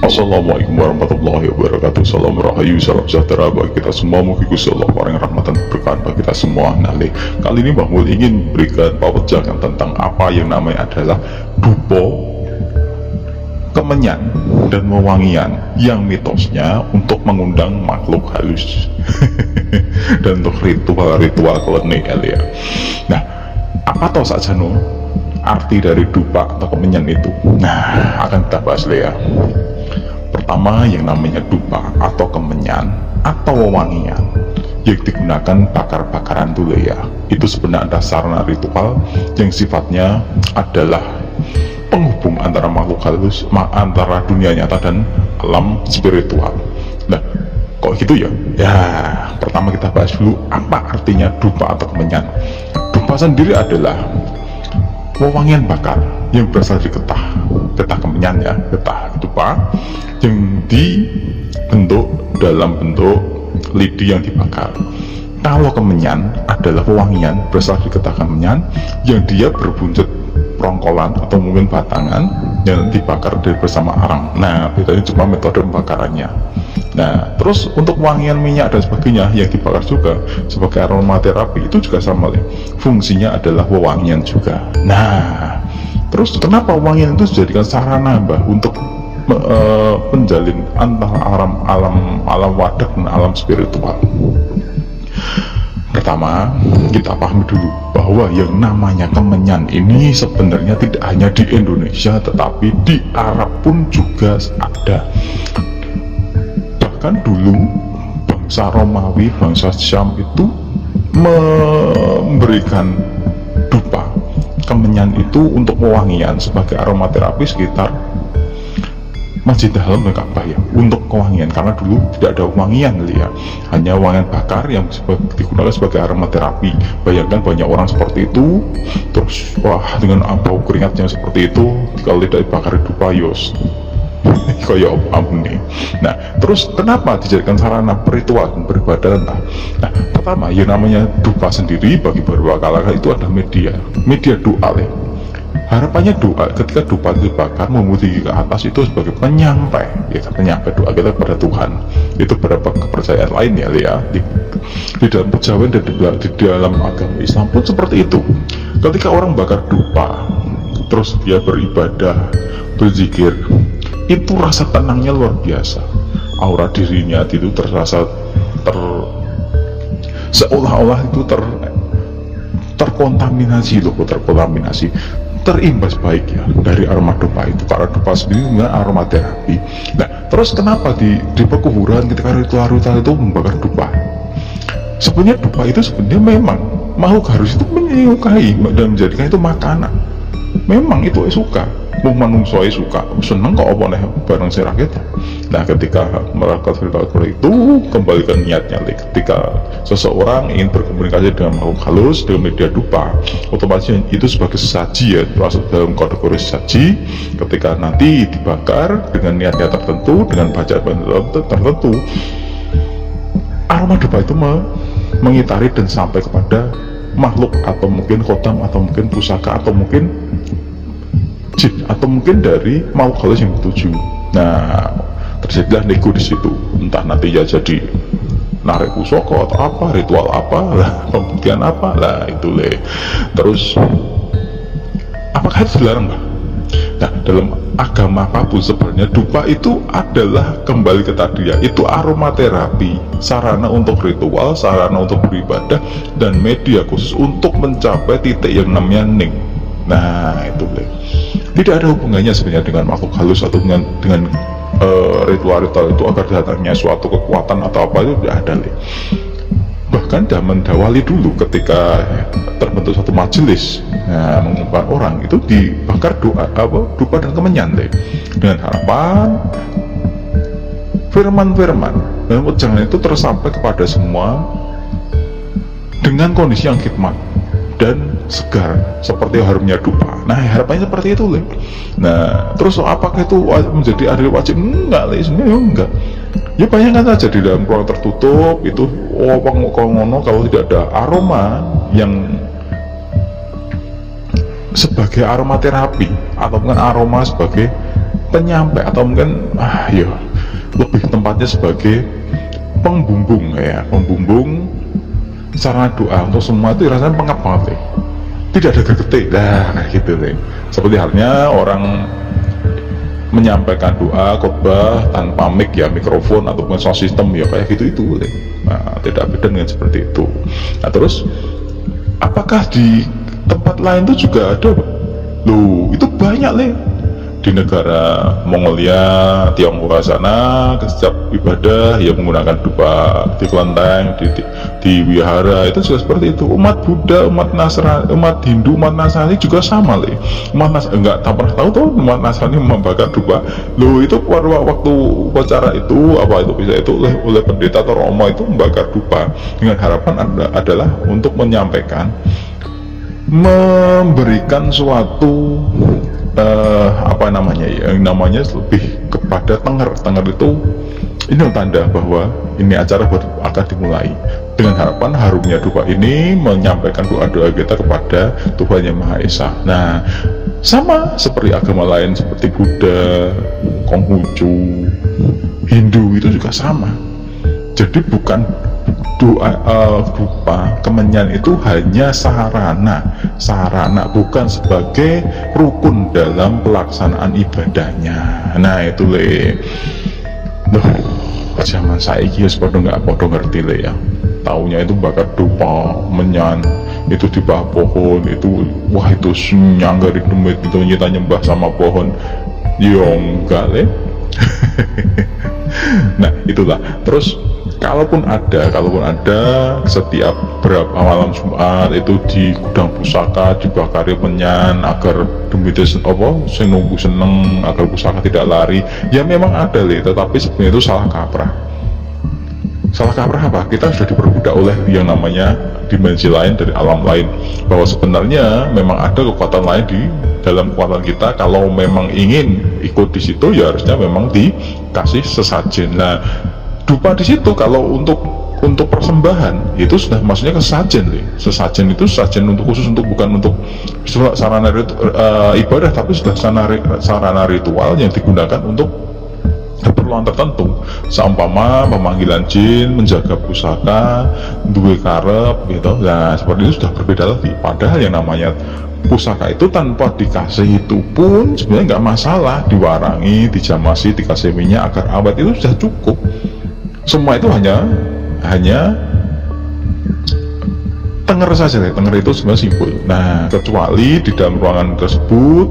Assalamualaikum warahmatullahi wabarakatuh. Salam rahayu, salam sejahtera bagi kita semua. Mugi Gusti Allah paring rahmatan berkah bagi kita semua. Nah, kali ini Mbah Mul ingin berikan pawajangan tentang apa yang namanya adalah dupo, kemenyan, dan wewangian yang mitosnya untuk mengundang makhluk halus dan untuk ritual-ritual klinik ya. Nah, apa toh saja no arti dari dupa atau kemenyan itu? Nah, akan kita bahas ya. Pertama, yang namanya dupa atau kemenyan atau wewangian yang digunakan bakar-bakaran dulu ya, itu sebenarnya ada sarana ritual yang sifatnya adalah penghubung antara makhluk halus, antara dunia nyata dan alam spiritual. Nah, kok gitu ya? Ya, pertama kita bahas dulu apa artinya dupa atau kemenyan. Dupa sendiri adalah wewangian bakar yang berasal dari getah kemenyan ya, getah dupa yang dibentuk dalam bentuk lidi yang dibakar. Kalau kemenyan adalah wewangian berasal dari getah kemenyan yang dia berbuntut prongkolan atau mungkin batangan yang dibakar dari bersama arang. Nah, bedanya cuma metode pembakarannya. Nah, terus untuk wangian minyak dan sebagainya yang dibakar juga sebagai aromaterapi itu juga sama ya. Fungsinya adalah wewangian juga. Nah, terus kenapa wangian itu dijadikan sarana Mbah untuk menjalin antara alam wadah dan alam spiritual? Pertama, kita pahami dulu bahwa yang namanya kemenyan ini sebenarnya tidak hanya di Indonesia, tetapi di Arab pun juga ada. Bahkan dulu bangsa Romawi, bangsa Syam itu memberikan dupa, kemenyan itu untuk wewangian sebagai aromaterapi sekitar Masjid Haram dan Ka'bah ya, untuk kewangian, karena dulu tidak ada wangian ya, hanya wangian bakar yang digunakan sebagai aromaterapi. Bayangkan banyak orang seperti itu, terus wah dengan bau keringat yang seperti itu, kalau tidak dibakar dupa yos kayak ampun nih. Nah, terus kenapa dijadikan sarana ritual dan beribadah? Nah, pertama yang namanya dupa sendiri bagi beberapa kalangan itu adalah media doa ya. Harapannya doa ketika dupa dibakar memutih ke atas itu sebagai penyampai ya, penyampai doa kita kepada Tuhan. Itu beberapa kepercayaan lain ya, di dalam perjamuan dan di dalam agama Islam pun seperti itu. Ketika orang bakar dupa terus dia beribadah, berzikir, itu rasa tenangnya luar biasa. Aura dirinya itu terasa seolah-olah itu terkontaminasi terimbas baik ya dari aroma dupa itu, karena dupa sendiri dengan aromaterapi. Nah, terus kenapa di pekuburan ketika ritual-ritual itu membakar dupa? Sebenarnya dupa itu sebenarnya memang makhluk harus itu menyukai dan menjadikan itu makanan. Memang itu suka, mau manungsoe suka, seneng kok apa nih bareng si rakyat. Nah, ketika melakukan ritual itu kembalikan niatnya. Ketika seseorang ingin berkomunikasi dengan makhluk halus dengan media dupa, otomatis itu sebagai sesaji ya, termasuk dalam kategori sesaji. Ketika nanti dibakar dengan niatnya tertentu, dengan bacaan tertentu, aroma dupa itu mengitari dan sampai kepada makhluk, atau mungkin khotam, atau mungkin pusaka, atau mungkin jin, atau mungkin dari makhluk halus yang dituju. Nah, terjadilah nego di situ, entah nanti ya jadi narik pusaka atau apa, ritual apa lah, pembuktian apa lah, itu Terus apakah itu dilarang Mbak? Nah, dalam agama apapun sebenarnya dupa itu adalah kembali ke tadi ya, itu aromaterapi, sarana untuk ritual, sarana untuk beribadah, dan media khusus untuk mencapai titik yang namanya ning. Nah, itu tidak ada hubungannya sebenarnya dengan makhluk halus atau dengan ritual-ritual itu agar datangnya suatu kekuatan atau apa, itu tidak ada Bahkan zaman Dawali dulu ketika terbentuk satu majelis, nah, mengumpulkan orang itu dibakar dupa dan kemenyan dengan harapan firman-firman dan ujangan itu tersampai kepada semua dengan kondisi yang khidmat dan segar seperti harumnya dupa. Nah, harapannya seperti itu Nah, terus apakah itu menjadi adil wajib? Enggak sebenarnya enggak. Ya bayangkan saja di dalam ruang tertutup itu, kalau tidak ada aroma yang sebagai aromaterapi atau aroma sebagai penyampai atau mungkin ya lebih tempatnya sebagai pembumbung ya, pembumbung sarana doa untuk semua itu rasanya pengap banget deh. Tidak ada gregetik kayak gitu deh. Seperti halnya orang menyampaikan doa khotbah tanpa mic ya, mikrofon ataupun sound system ya kayak gitu itu deh. Nah, tidak beda dengan seperti itu. Nah terus apakah di tempat lain itu juga ada? Loh, itu banyak deh. Di negara Mongolia, Tionghoa sana, setiap ibadah ya menggunakan dupa di kelenteng, di wihara itu juga seperti itu. Umat Buddha, umat Nasrani, umat Hindu, umat Nasrani juga sama le. Enggak tak pernah tahu tuh umat Nasrani membakar dupa. Loh itu waktu upacara itu apa itu bisa itu oleh pendeta atau romo itu membakar dupa dengan harapan adalah untuk menyampaikan, memberikan suatu apa namanya ya, yang namanya lebih kepada tenger itu ini tanda bahwa ini acara akan dimulai dengan harapan harumnya dupa ini menyampaikan doa-doa kita kepada Tuhan Yang Maha Esa. Nah sama seperti agama lain seperti Buddha, Konghucu, Hindu itu juga sama. Jadi bukan doa dupa kemenyan itu hanya sarana bukan sebagai rukun dalam pelaksanaan ibadahnya. Nah itu le zaman saya wis padha ngerti le ya, taunya itu bakar dupa menyan itu di bawah pohon itu, wah itu nyanggari demit itu kita nyembah sama pohon enggak le. Nah itulah. Terus kalaupun ada setiap berapa malam Jumat itu di gudang pusaka dibakari menyan agar demitnya sing nunggu seneng agar pusaka tidak lari ya memang ada le, tetapi sebenarnya itu salah kaprah apa? Kita sudah diperbudak oleh yang namanya dimensi lain dari alam lain, bahwa sebenarnya memang ada kekuatan lain di dalam kekuatan kita. Kalau memang ingin ikut di situ ya harusnya memang dikasih sesajen. Nah dupa di situ kalau untuk persembahan itu sudah maksudnya sesajen. Itu sesajen untuk khusus untuk bukan untuk sarana ibadah, tapi sudah sarana ritual yang digunakan untuk keperluan tertentu, seumpama pemanggilan jin, menjaga pusaka, duwe karep gitu. Nah seperti itu sudah berbeda lagi. Padahal yang namanya pusaka itu tanpa dikasih itu pun sebenarnya nggak masalah, diwarangi, dijamasi, dikasih minyak agar awet itu sudah cukup. Semua itu hanya tenger saja, tenger itu sebenarnya simbol. Nah kecuali di dalam ruangan tersebut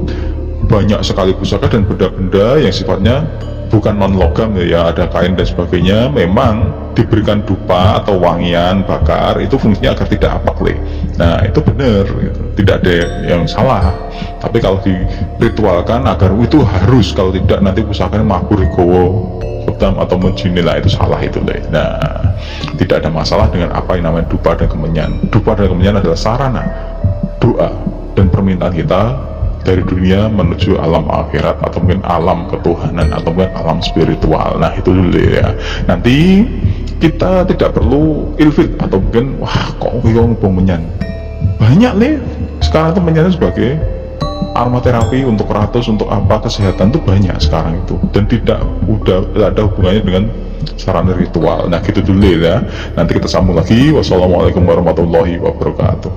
banyak sekali pusaka dan benda-benda yang sifatnya bukan non logam ya, ada kain dan sebagainya, memang diberikan dupa atau wangian bakar itu fungsinya agar tidak apak le. Nah itu benar gitu. Tidak ada yang salah, tapi kalau diritualkan agar itu harus, kalau tidak nanti pusakanya mabur gowo hitam atau menjinilah, itu salah itu le. Nah tidak ada masalah dengan apa yang namanya dupa dan kemenyan. Dupa dan kemenyan adalah sarana doa dan permintaan kita dari dunia menuju alam akhirat atau mungkin alam ketuhanan atau mungkin alam spiritual. Nah itu dulu ya. Nanti kita tidak perlu ilfil atau mungkin wah kok yang menyan banyak nih sekarang itu menyanyi sebagai aromaterapi untuk ratus, untuk apa kesehatan tuh banyak sekarang itu, dan tidak ada hubungannya dengan sarana ritual. Nah gitu dulu ya. Nanti kita sambung lagi. Wassalamualaikum warahmatullahi wabarakatuh.